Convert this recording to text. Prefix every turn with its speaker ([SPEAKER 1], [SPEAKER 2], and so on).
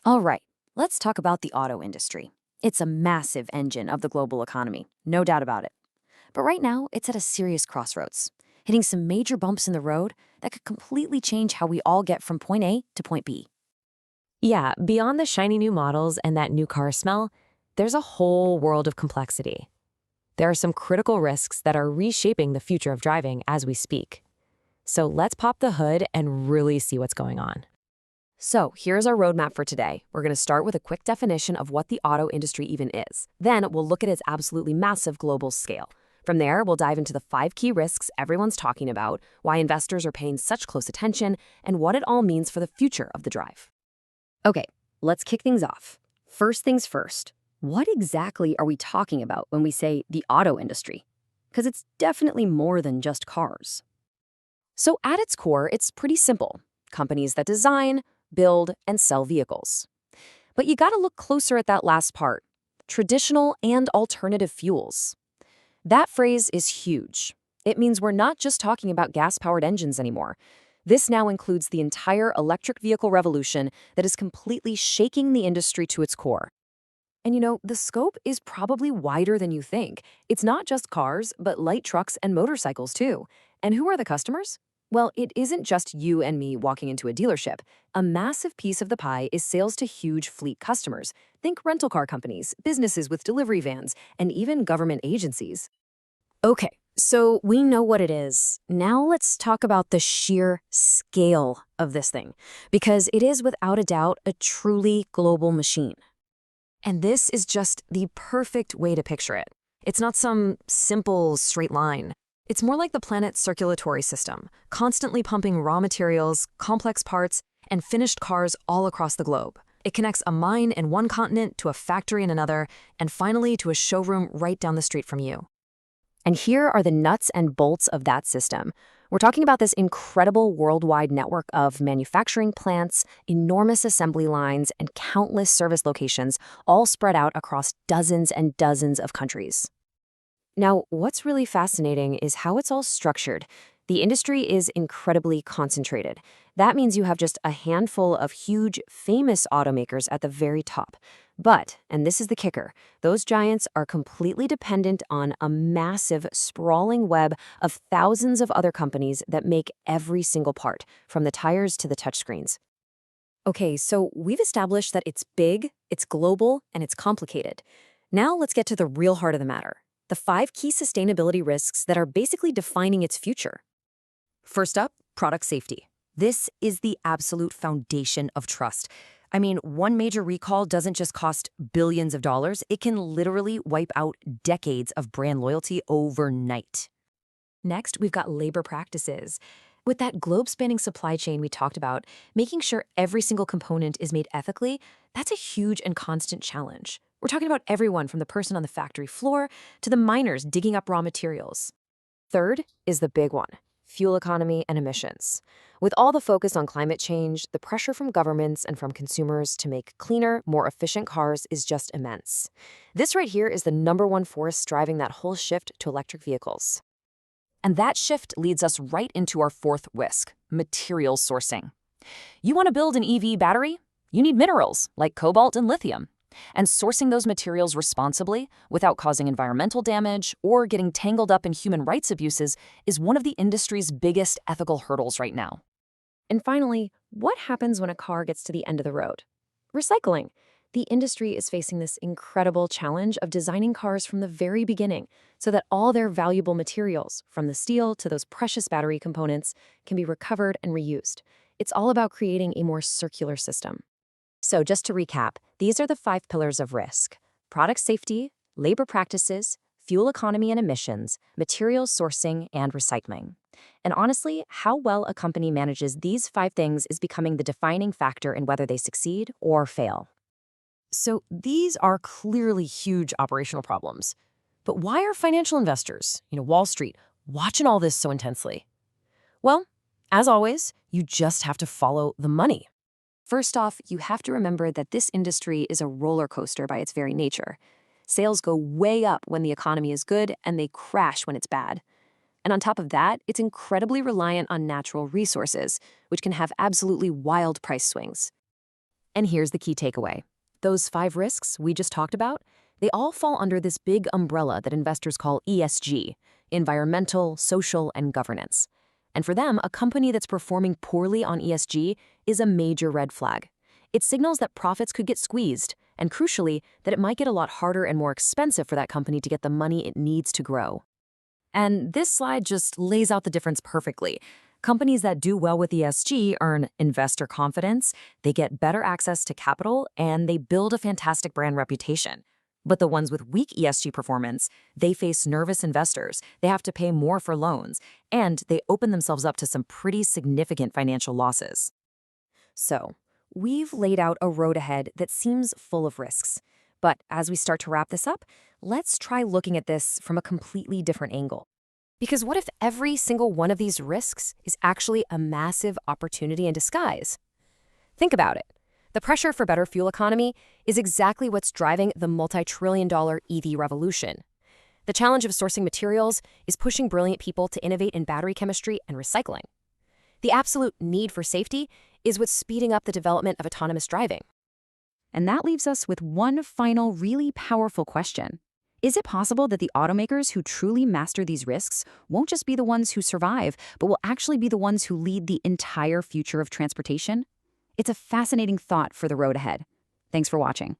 [SPEAKER 1] All right, let's talk about the auto industry. It's a massive engine of the global economy, no doubt about it. But right now, it's at a serious crossroads, hitting some major bumps in the road that could completely change how we all get from point A to point B.
[SPEAKER 2] Yeah, beyond the shiny new models and that new car smell, there's a whole world of complexity. There are some critical risks that are reshaping the future of driving as we speak. So let's pop the hood and really see what's going on.
[SPEAKER 1] So, here's our roadmap for today. We're going to start with a quick definition of what the auto industry even is. Then, we'll look at its absolutely massive global scale. From there, we'll dive into the 5 key risks everyone's talking about, why investors are paying such close attention, and what it all means for the future of the drive. Okay, let's kick things off. First things first, what exactly are we talking about when we say the auto industry? Because it's definitely more than just cars. So, at its core, it's pretty simple. Companies that design, build, and sell vehicles. But you gotta look closer at that last part, traditional and alternative fuels. That phrase is huge. It means we're not just talking about gas-powered engines anymore. This now includes the entire electric vehicle revolution that is completely shaking the industry to its core. And the scope is probably wider than you think. It's not just cars, but light trucks and motorcycles too. And who are the customers? Well, it isn't just you and me walking into a dealership. A massive piece of the pie is sales to huge fleet customers. Think rental car companies, businesses with delivery vans, and even government agencies. Okay, so we know what it is. Now let's talk about the sheer scale of this thing, because it is without a doubt a truly global machine. And this is just the perfect way to picture it. It's not some simple straight line. It's more like the planet's circulatory system, constantly pumping raw materials, complex parts, and finished cars all across the globe. It connects a mine in one continent to a factory in another, and finally to a showroom right down the street from you. And here are the nuts and bolts of that system. We're talking about this incredible worldwide network of manufacturing plants, enormous assembly lines, and countless service locations, all spread out across dozens and dozens of countries. Now, what's really fascinating is how it's all structured. The industry is incredibly concentrated. That means you have just a handful of huge, famous automakers at the very top. But, and this is the kicker, those giants are completely dependent on a massive, sprawling web of thousands of other companies that make every single part, from the tires to the touchscreens. Okay, so we've established that it's big, it's global, and it's complicated. Now let's get to the real heart of the matter. The 5 key sustainability risks that are basically defining its future. First up, product safety. This is the absolute foundation of trust. I mean, one major recall doesn't just cost billions of dollars, it can literally wipe out decades of brand loyalty overnight. Next, we've got labor practices. With that globe-spanning supply chain we talked about, making sure every single component is made ethically, that's a huge and constant challenge. We're talking about everyone from the person on the factory floor to the miners digging up raw materials. Third is the big one, fuel economy and emissions. With all the focus on climate change, the pressure from governments and from consumers to make cleaner, more efficient cars is just immense. This right here is the #1 force driving that whole shift to electric vehicles. And that shift leads us right into our fourth risk, material sourcing. You want to build an EV battery? You need minerals like cobalt and lithium. And sourcing those materials responsibly, without causing environmental damage or getting tangled up in human rights abuses, is one of the industry's biggest ethical hurdles right now. And finally, what happens when a car gets to the end of the road? Recycling. The industry is facing this incredible challenge of designing cars from the very beginning so that all their valuable materials, from the steel to those precious battery components, can be recovered and reused. It's all about creating a more circular system. So just to recap, these are the 5 pillars of risk: product safety, labor practices, fuel economy and emissions, materials sourcing, and recycling. And honestly, how well a company manages these 5 things is becoming the defining factor in whether they succeed or fail. So these are clearly huge operational problems. But why are financial investors, Wall Street, watching all this so intensely? Well, as always, you just have to follow the money. First off, you have to remember that this industry is a roller coaster by its very nature. Sales go way up when the economy is good, and they crash when it's bad. And on top of that, it's incredibly reliant on natural resources, which can have absolutely wild price swings. And here's the key takeaway. Those 5 risks we just talked about, they all fall under this big umbrella that investors call ESG, environmental, social, and governance. And for them, a company that's performing poorly on ESG is a major red flag. It signals that profits could get squeezed, and crucially, that it might get a lot harder and more expensive for that company to get the money it needs to grow. And this slide just lays out the difference perfectly. Companies that do well with ESG earn investor confidence, they get better access to capital, and they build a fantastic brand reputation. But the ones with weak ESG performance, they face nervous investors, they have to pay more for loans, and they open themselves up to some pretty significant financial losses. So, we've laid out a road ahead that seems full of risks. But as we start to wrap this up, let's try looking at this from a completely different angle. Because what if every single one of these risks is actually a massive opportunity in disguise? Think about it. The pressure for better fuel economy is exactly what's driving the multi-trillion-dollar EV revolution. The challenge of sourcing materials is pushing brilliant people to innovate in battery chemistry and recycling. The absolute need for safety is what's speeding up the development of autonomous driving. And that leaves us with one final really powerful question. Is it possible that the automakers who truly master these risks won't just be the ones who survive, but will actually be the ones who lead the entire future of transportation? It's a fascinating thought for the road ahead. Thanks for watching.